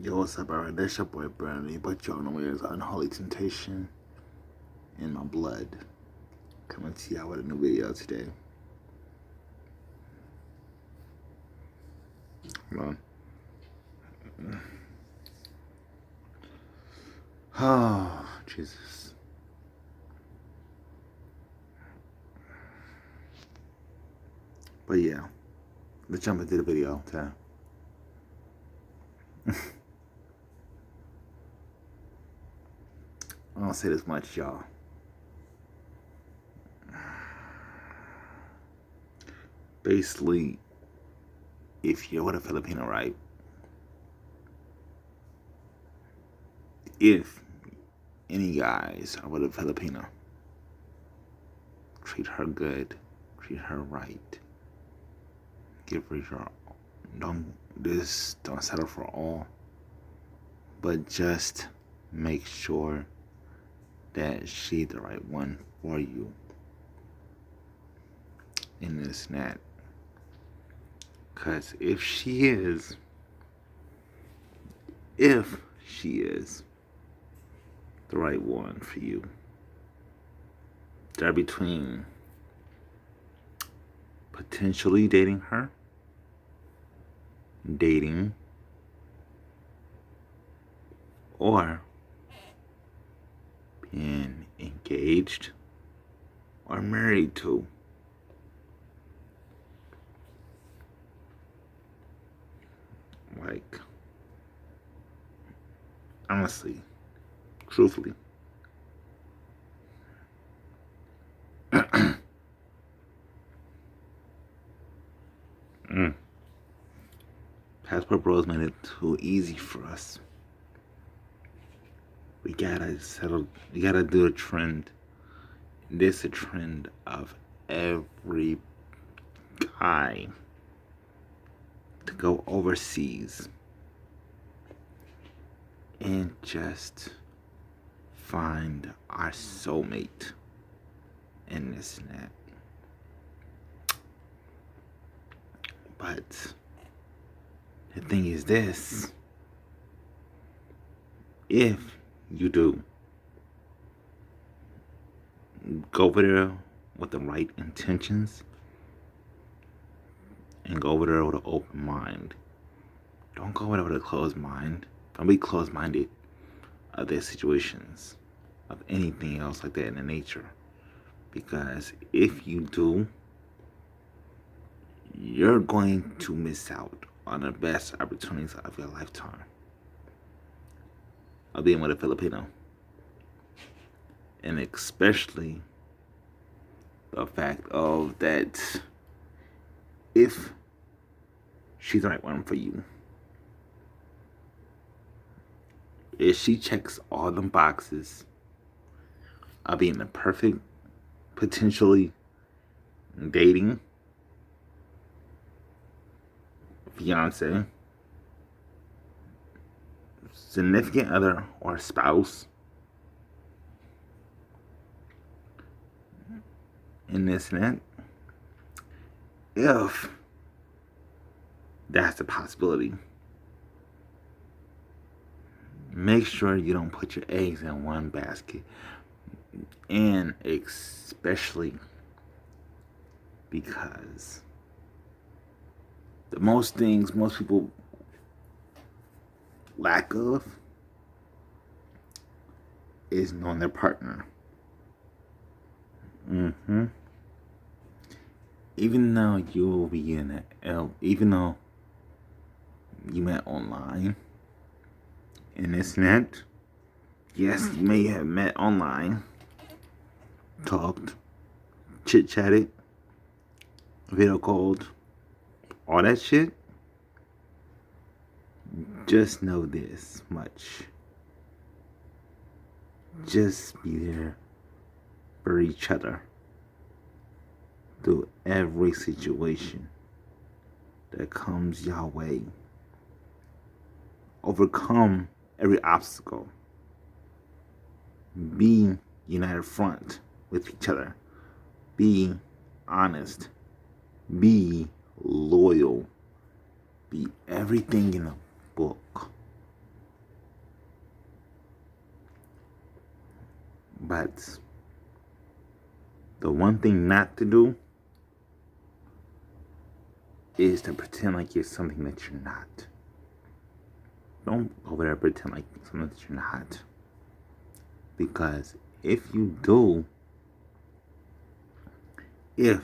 Yo, what's up, alright? That's your boy Brandy, but y'all know there's unholy temptation in my blood. Coming to y'all with a new video today. Hold on. Oh, Jesus. But yeah, let's jump into the video today. I don't say this much, y'all. Basically, if you're with a Filipino, right? If any guys are with a Filipino, treat her good, treat her right, give her your, don't settle for all, but just make sure that she's the right one for you in this net. Because if she is the right one for you, they're between potentially dating her, dating, or being engaged or married to. Like, honestly, truthfully. Passport Bros made it too easy for us. We gotta do a trend. This is a trend of every guy to go overseas and just find our soulmate in this net. But the thing is this: if you do go over there with the right intentions and go over there with an open mind, don't go over there with a closed mind. Don't be closed-minded of their situations, of anything else like that in the nature. Because if you do, you're going to miss out on the best opportunities of your lifetime of being with a Filipino. And especially the fact of that if she's the right one for you, if she checks all them boxes of being the perfect, potentially dating fiance, significant other, or spouse in this net, if that's a possibility, make sure you don't put your eggs in one basket. And especially because the most things most people lack of is knowing their partner. Even though you will be even though you met online in this net, yes, you may have met online, talked, chit-chatted, video called, all that shit. Just know this much: just be there for each other through every situation that comes your way. Overcome every obstacle. Be united front with each other. Be honest. Be loyal. Be everything in a book. But the one thing not to do is to pretend like you're something that you're not. Don't go over there and pretend like something that you're not. Because if you do, it's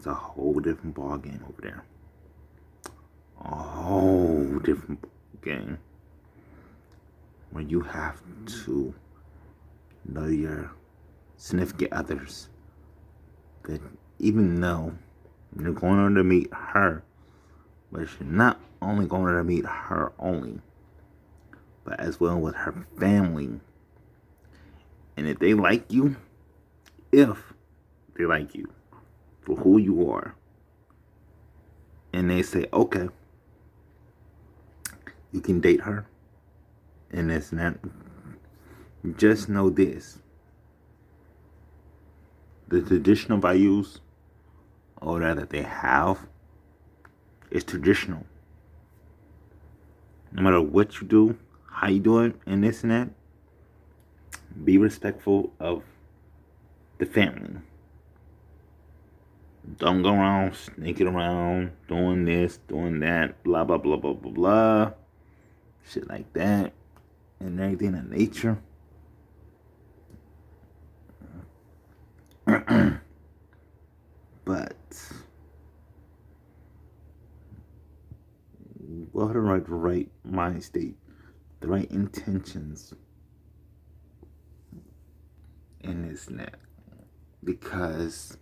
a whole different ball game over there. A whole different game where you have to know your significant others. That even though you're going over to meet her, but you're not only going over to meet her only, but as well with her family. And if they like you for who you are, and they say, okay, you can date her, and this and that, just know this. The traditional values or that they have is traditional. No matter what you do, how you do it, and this and that, be respectful of the family. Don't go around sneaking around, doing this, doing that, blah, blah, blah, blah, blah, blah. Shit like that. And everything in nature. But what are the right mind state, the right intentions in this net? Because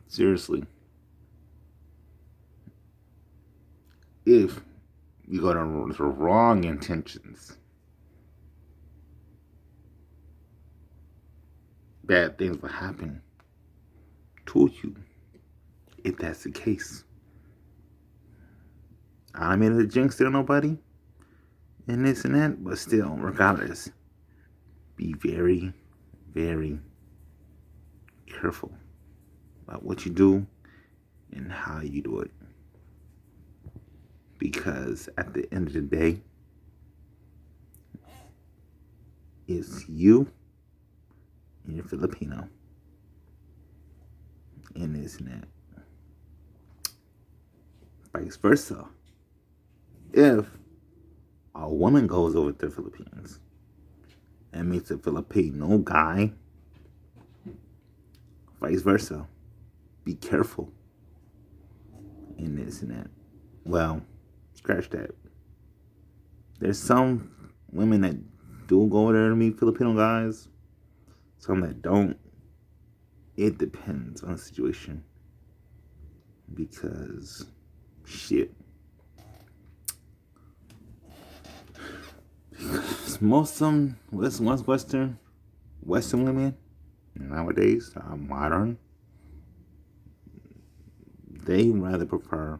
seriously, if you got the wrong intentions, bad things will happen to you if that's the case. I don't mean to jinx to nobody and this and that, but still, regardless, be very, very careful about what you do and how you do it. Because at the end of the day, it's you and you're Filipino. And this and that. Vice versa. If a woman goes over to the Philippines and meets a Filipino guy, vice versa, be careful in this and that. Well, scratch that. There's some women that do go over there to meet Filipino guys, some that don't. It depends on the situation. Because, shit. Because most of them, Western women nowadays are modern. They rather prefer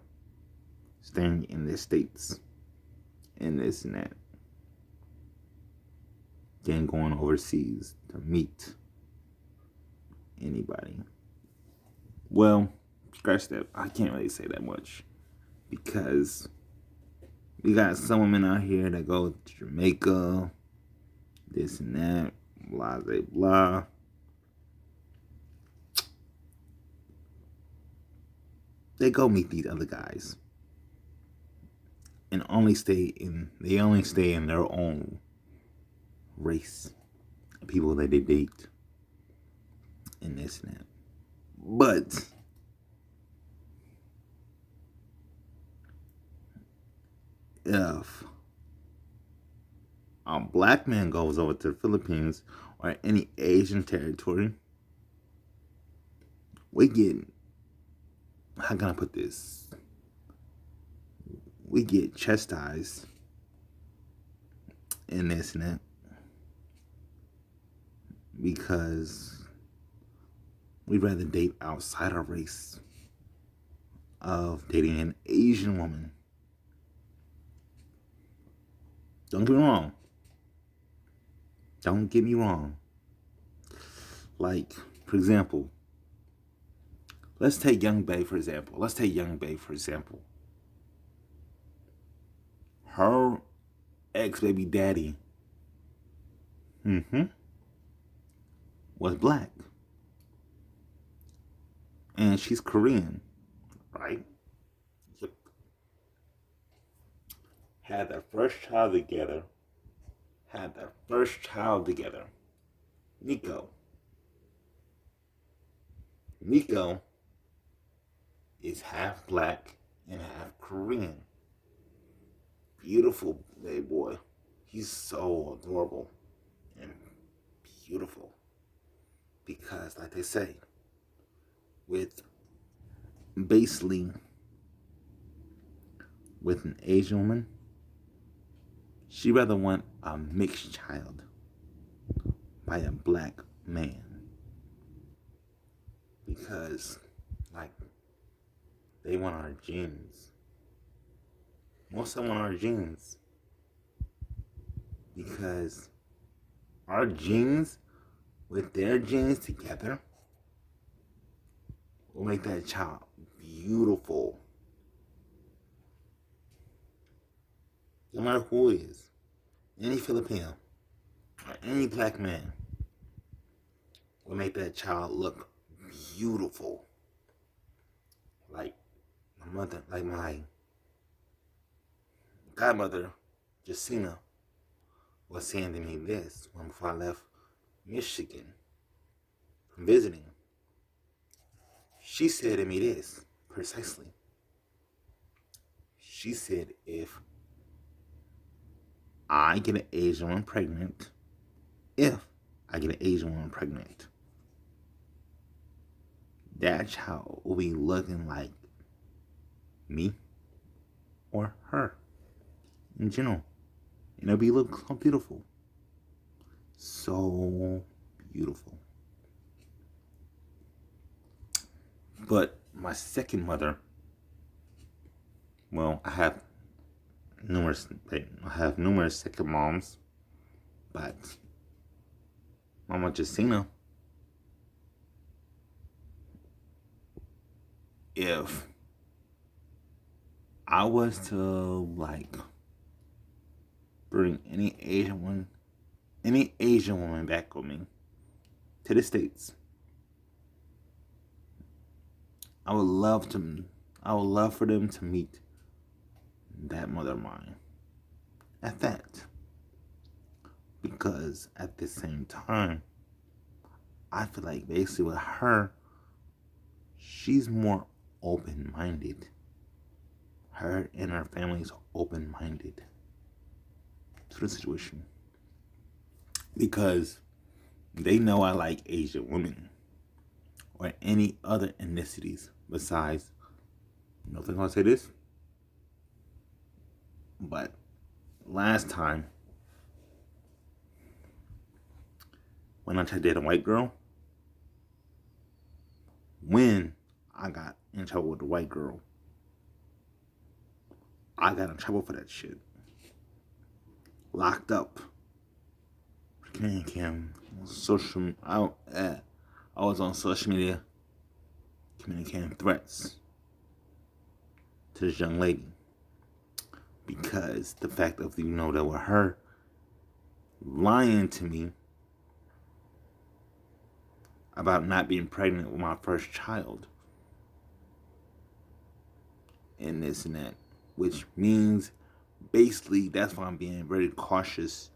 staying in the States and this and that than going overseas to meet anybody. Well, scratch that. I can't really say that much because we got some women out here that go to Jamaica, this and that, blah, blah, blah. They go meet these other guys and they only stay in their own race, people that they date, and this and that. But if a black man goes over to the Philippines or any Asian territory, we get, how can I put this? We get chastised in this and that because we'd rather date outside our race of dating an Asian woman. Don't get me wrong. Don't get me wrong. Like, for example, let's take Young Bae for example. Her ex-baby daddy, was black. And she's Korean, right? Yep. Had their first child together. Nico. Nico is half black and half Korean. Beautiful baby boy. He's so adorable and beautiful. Because, like they say, with basically with an Asian woman, she rather want a mixed child by a black man. Because, like, they want our genes. Most of them want our genes. Because our genes, with their genes together, will make that child beautiful. No matter who it is, any Filipino or any black man will make that child look beautiful. Like my godmother, Jacina, was saying to me this when before I left Michigan from visiting. She said to me this precisely. She said, if I get an Asian woman pregnant, that child will be looking like me or her in general. And it'll be look so beautiful. So beautiful. But my second mother, well, I have numerous second moms, but Mama Jacina, if I was to like bring any Asian woman back with me to the States, I would love for them to meet that mother of mine at that. Because at the same time, I feel like basically with her, she's more open-minded. Her and her family is open-minded to the situation. Because they know I like Asian women or any other ethnicities besides, I don't know if they're gonna say this, but last time when I tried to date a white girl, when I got in trouble with the white girl, I got in trouble for that shit. Locked up. I was on social media communicating threats to this young lady. Because the fact of, that with her lying to me about not being pregnant with my first child. And this and that. Which means, basically, that's why I'm being very cautious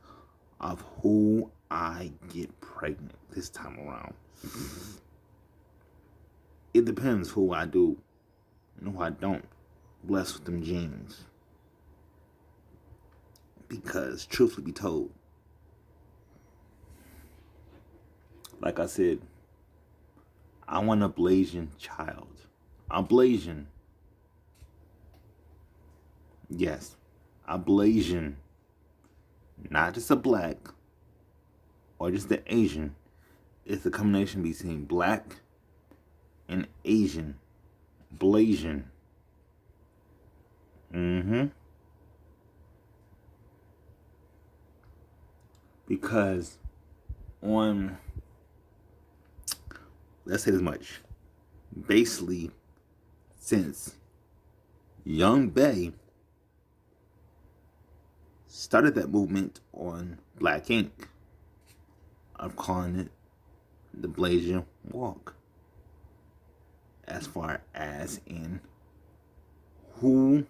of who I get pregnant this time around. It depends who I do and who I don't bless with them genes. Because, truthfully be told, like I said, I want a Blasian child. A Blasian. Yes, a Blasian. Not just a black or just the Asian. It's a combination between black and Asian. Blasian. Because let's say this much. Basically, since Young Bay started that movement on Black Ink. I'm calling it the Blasian Walk. As far as in who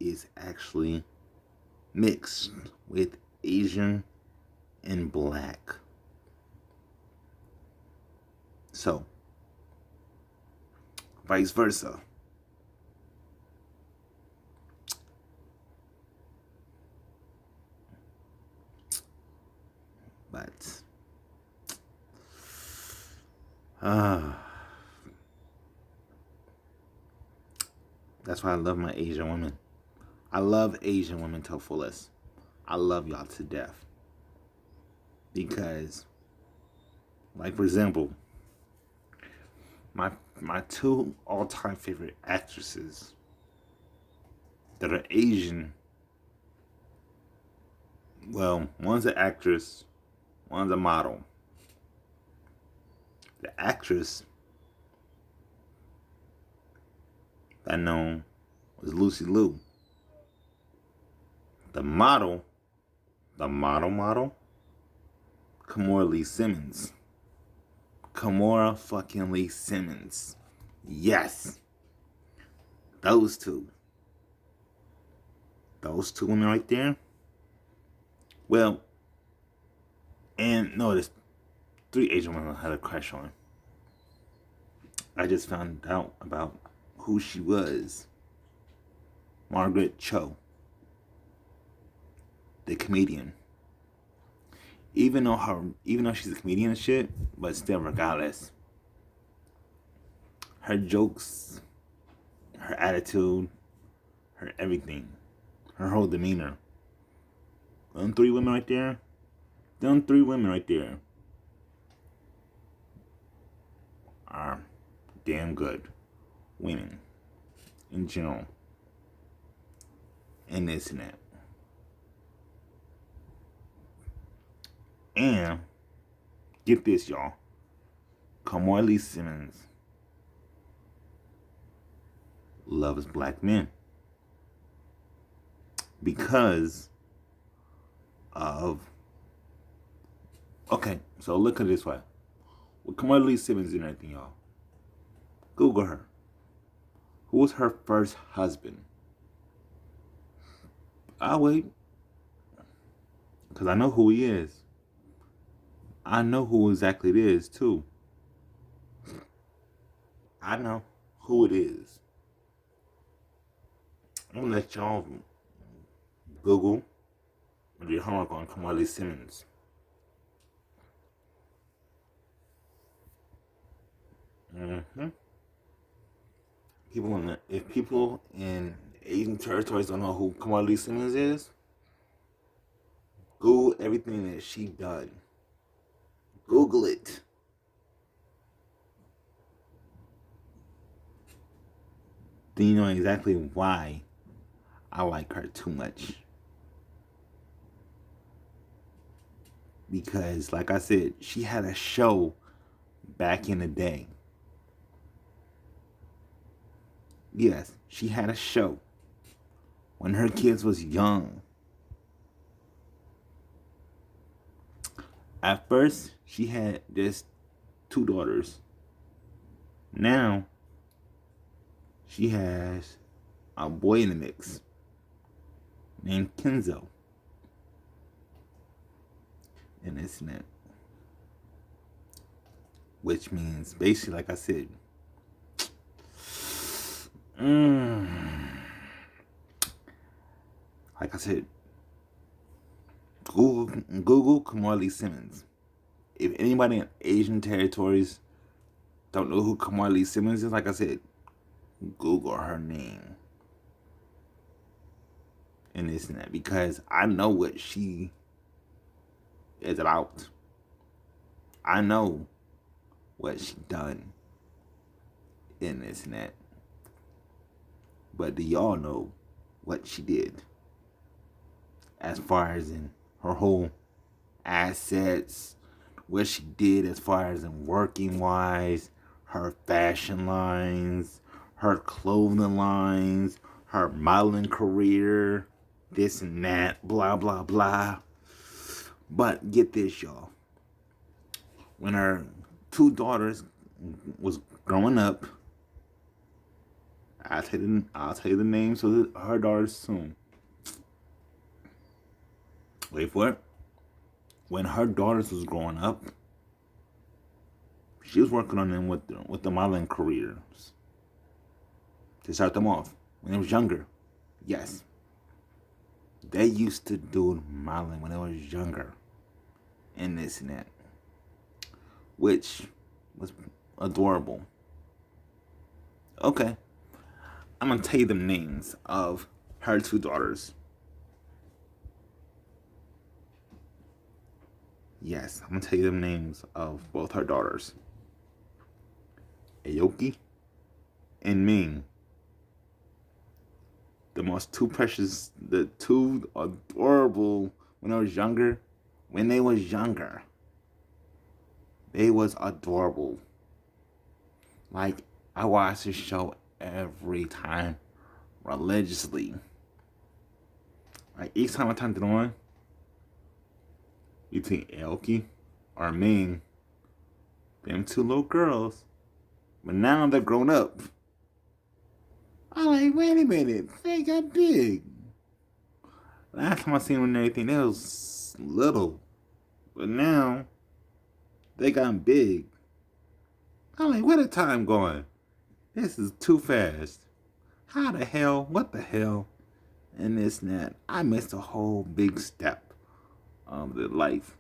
is actually mixed with Asian and Black. So, vice versa. But that's why I love my Asian women. I love Asian women to the fullest. I love y'all to death. Because, like for example, my two all-time favorite actresses that are Asian. Well, one's an actress, one's a model. The actress I know was Lucy Liu. The model, Kimora Lee Simmons. Kimora fucking Lee Simmons. Yes. Those two. Those two women right there. Well, and no, there's 3 Asian women I had a crush on. I just found out about who she was. Margaret Cho, the comedian. Even though she's a comedian and shit, but still, regardless, her jokes, her attitude, her everything, her whole demeanor. Them 3 women right there. Them 3 women right there are damn good women in general. And this and that. And get this, y'all. Kimora Lee Simmons loves Black men because of. Okay, so look at it this way. With Kimora Lee Simmons and everything, y'all. Google her. Who was her first husband? I'll wait. Because I know who he is. I know who exactly it is, too. I know who it is. I'm going to let y'all Google or do your homework on Kimora Lee Simmons. If people in Asian territories don't know who Kimora Lee Simmons is, Google everything that she done. Google it. Then you know exactly why I like her too much. Because, like I said, she had a show back in the day. Yes, she had a show when her kids was young. At first, she had just 2 daughters. Now, she has a boy in the mix named Kenzo. And it's that. Which means, basically, like I said, like I said, Google Kimora Lee Simmons. If anybody in Asian territories don't know who Kimora Lee Simmons is, like I said, Google her name. And this and that. Because I know what she is about. I know what she done in this and that. But do y'all know what she did? As far as in her whole assets, what she did as far as in working wise, her fashion lines, her clothing lines, her modeling career, this and that, blah, blah, blah. But get this, y'all. When her two daughters was growing up, I'll tell you the names of her daughters soon. Wait for it. When her daughters was growing up, she was working on them with the modeling careers to start them off when they was younger. Yes, they used to do modeling when they was younger, and this and that, which was adorable. Okay, I'm gonna tell you the names of her two daughters. Yes, I'm gonna tell you the names of both her daughters. Aoki and Ming. The two adorable when I was younger. When they was younger, they was adorable. Like, I watch this show every time, religiously. Like, each time I turned it on, between Aoki or Ming, them two little girls. But now they're grown up. I'm like, wait a minute, they got big. Last time I seen them and everything, they was little. But now, they got big. I'm like, where the time going? This is too fast. How the hell? What the hell? And this and that. I missed a whole big step of the life.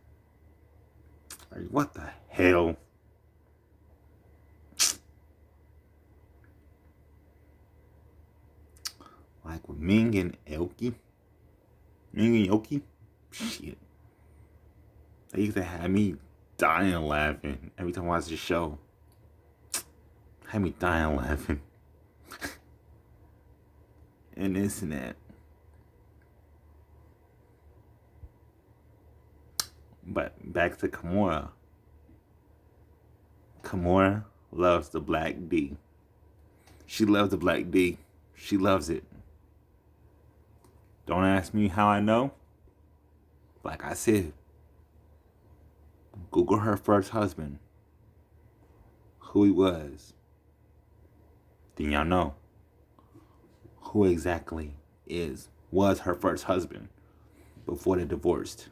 Like, what the hell? Like with Ming and Aoki. Ming and Yoki. Shit. They used to have me dying laughing every time I watch the show. Had me dying laughing. And this and that. But back to Kimura. Kimura loves the Black D. She loves the Black D. She loves it. Don't ask me how I know. Like I said, Google her first husband. Who he was. Then y'all know who exactly was her first husband before they divorced.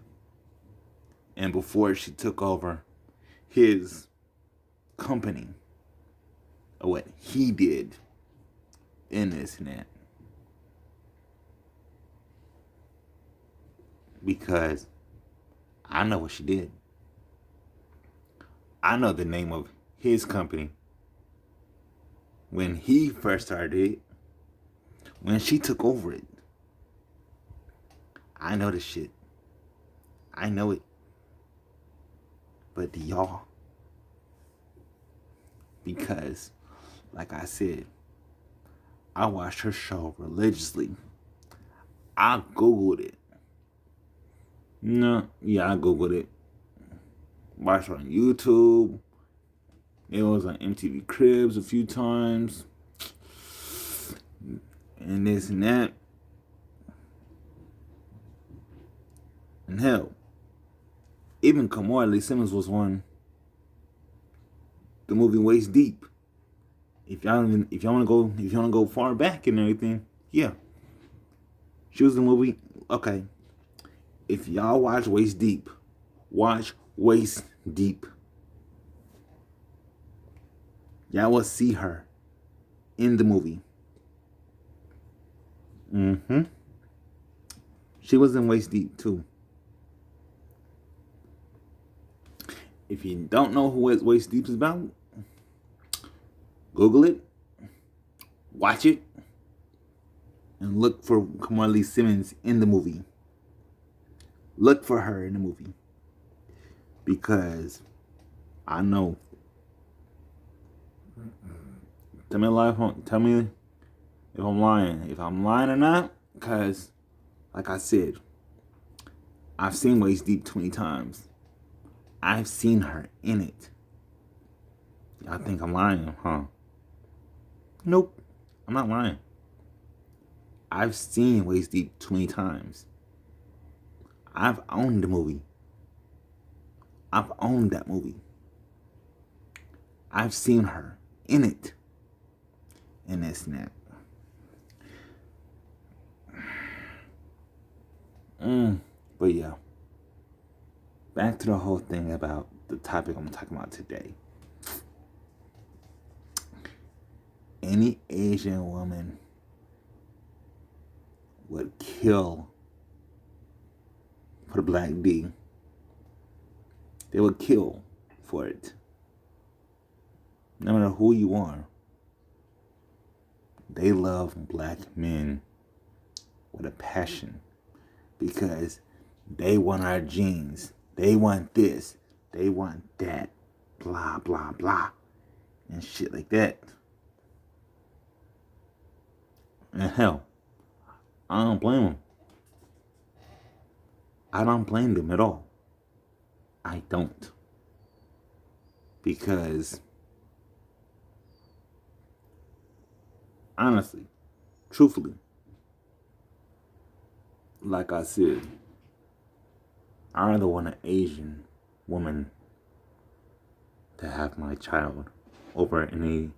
And before she took over his company. Or what he did in this and that. Because I know what she did. I know the name of his company. When he first started it, when she took over it, I know the shit. I know it. But do y'all? Because, like I said, I watched her show religiously. I Googled it. I Googled it. Watched it on YouTube. It was on MTV Cribs a few times. And this and that. And hell, even Kimura Lee Simmons was on the movie Waist Deep. If y'all want to go far back and everything, yeah. She was in the movie. Okay. If y'all watch Waist Deep, watch Waist Deep. Y'all will see her in the movie. She was in Waist Deep too. If you don't know who Waist Deep is about, Google it, watch it, and look for Kimura Lee Simmons in the movie. Look for her in the movie. Because I know. Tell me if I'm lying. If I'm lying or not. Because, like I said, I've seen Waist Deep 20 times. I've seen her in it. Y'all think I'm lying, huh? Nope. I'm not lying. I've seen Waist Deep too many times. I've owned the movie. I've owned that movie. I've seen her in it. And it's not. But yeah. Back to the whole thing about the topic I'm talking about today. Any Asian woman would kill for the Black D. They would kill for it. No matter who you are. They love black men with a passion because they want our genes. They want this. They want that. Blah, blah, blah. And shit like that. And hell, I don't blame them. I don't blame them at all. I don't. Because, honestly, truthfully, like I said, I rather want an Asian woman to have my child over any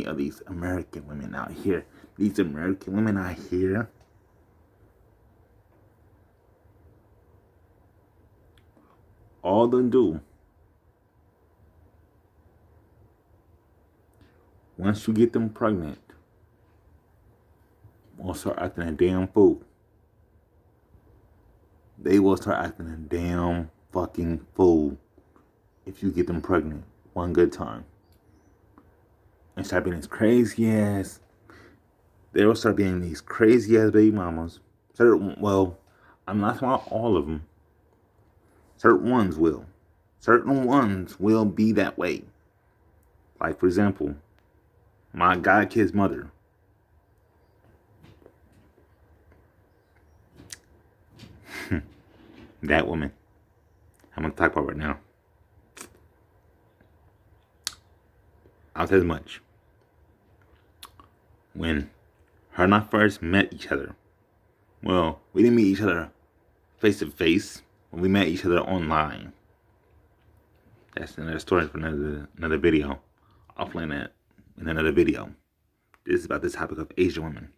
of these American women out here. These American women out here, all they do, once you get them pregnant, will start acting a damn fool. They will start acting a damn fucking fool if you get them pregnant one good time. And start being these crazy ass. They will start being these crazy ass baby mamas. Well, I'm not talking about all of them. Certain ones will. Certain ones will be that way. Like, for example, my god kid's mother. That woman. I'm going to talk about right now. I'll tell you much. When her and I first met each other, well, we didn't meet each other face to face. We met each other online. That's another story for another video. I'll explain that in another video. This is about the topic of Asian women.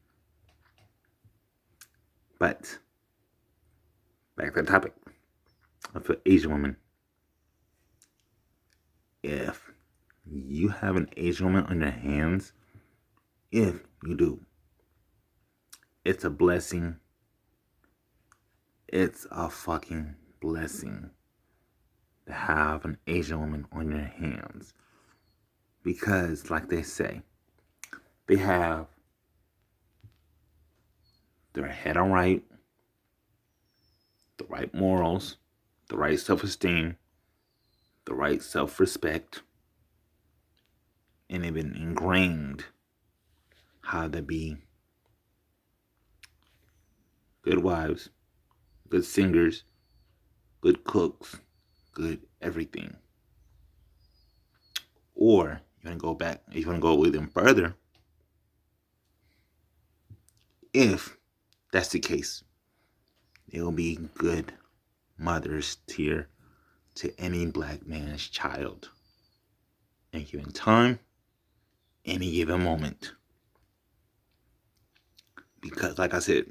But back to the topic of Asian women. If you have an Asian woman on your hands, if you do, it's a blessing. It's a fucking blessing to have an Asian woman on your hands. Because, like they say, they have their head on right, the right morals, the right self-esteem, the right self-respect, and they've been ingrained how to be good wives, good singers, good cooks, good everything. Or you want to go back, if you want to go even further, if that's the case, they will be good mothers to any black man's child. Any given time, any given moment. Because, like I said,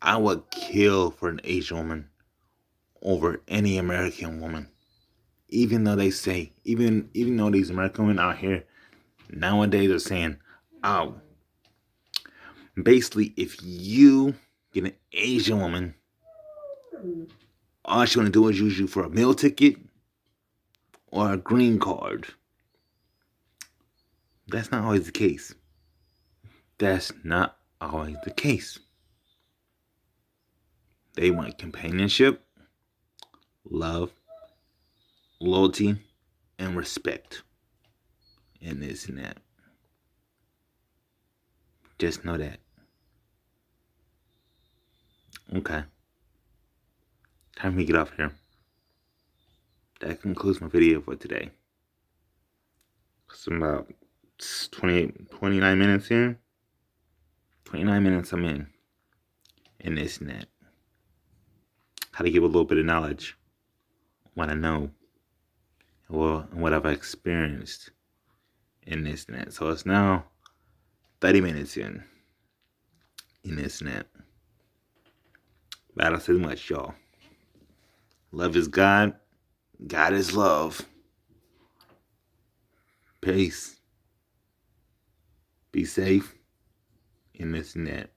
I would kill for an Asian woman over any American woman. Even though they say, even though these American women out here nowadays are saying, oh, basically, if you get an Asian woman, all she's going to do is use you for a meal ticket or a green card. That's not always the case. That's not always the case. They want companionship, love, loyalty, and respect. And this and that. Just know that. Okay. Time to get off here. That concludes my video for today. It's about 29 minutes in. 29 minutes I'm in this net. How to give a little bit of knowledge, what I know, and what I've experienced in this net. So it's now 30 minutes in this net. But I don't say much, y'all. Love is God. God is love. Peace. Be safe in this net.